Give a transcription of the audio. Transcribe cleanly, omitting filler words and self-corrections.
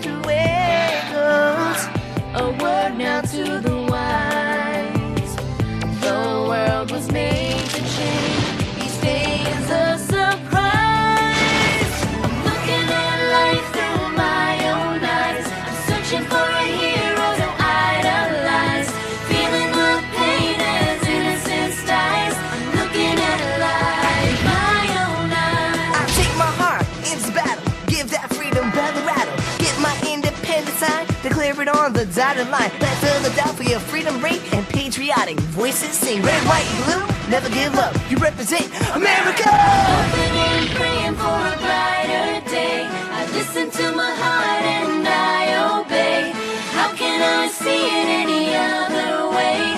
the way it goes. A word now to the wise. The world was made to change. Each day is a surprise. I'm looking at life through my own eyes. I'm searching for a hero to idolize. Feeling the pain as innocence dies. I'm looking at life my own eyes. I take my heart into battle, give that freedom rattle rattle. Get my independent sign, declare it on the dotted line. Let Philadelphia freedom ring and patriotic voices sing. Red, white, blue, never give up. You represent America. Hoping and praying for a brighter day. I listen to my heart and I obey. How can I see it any other way?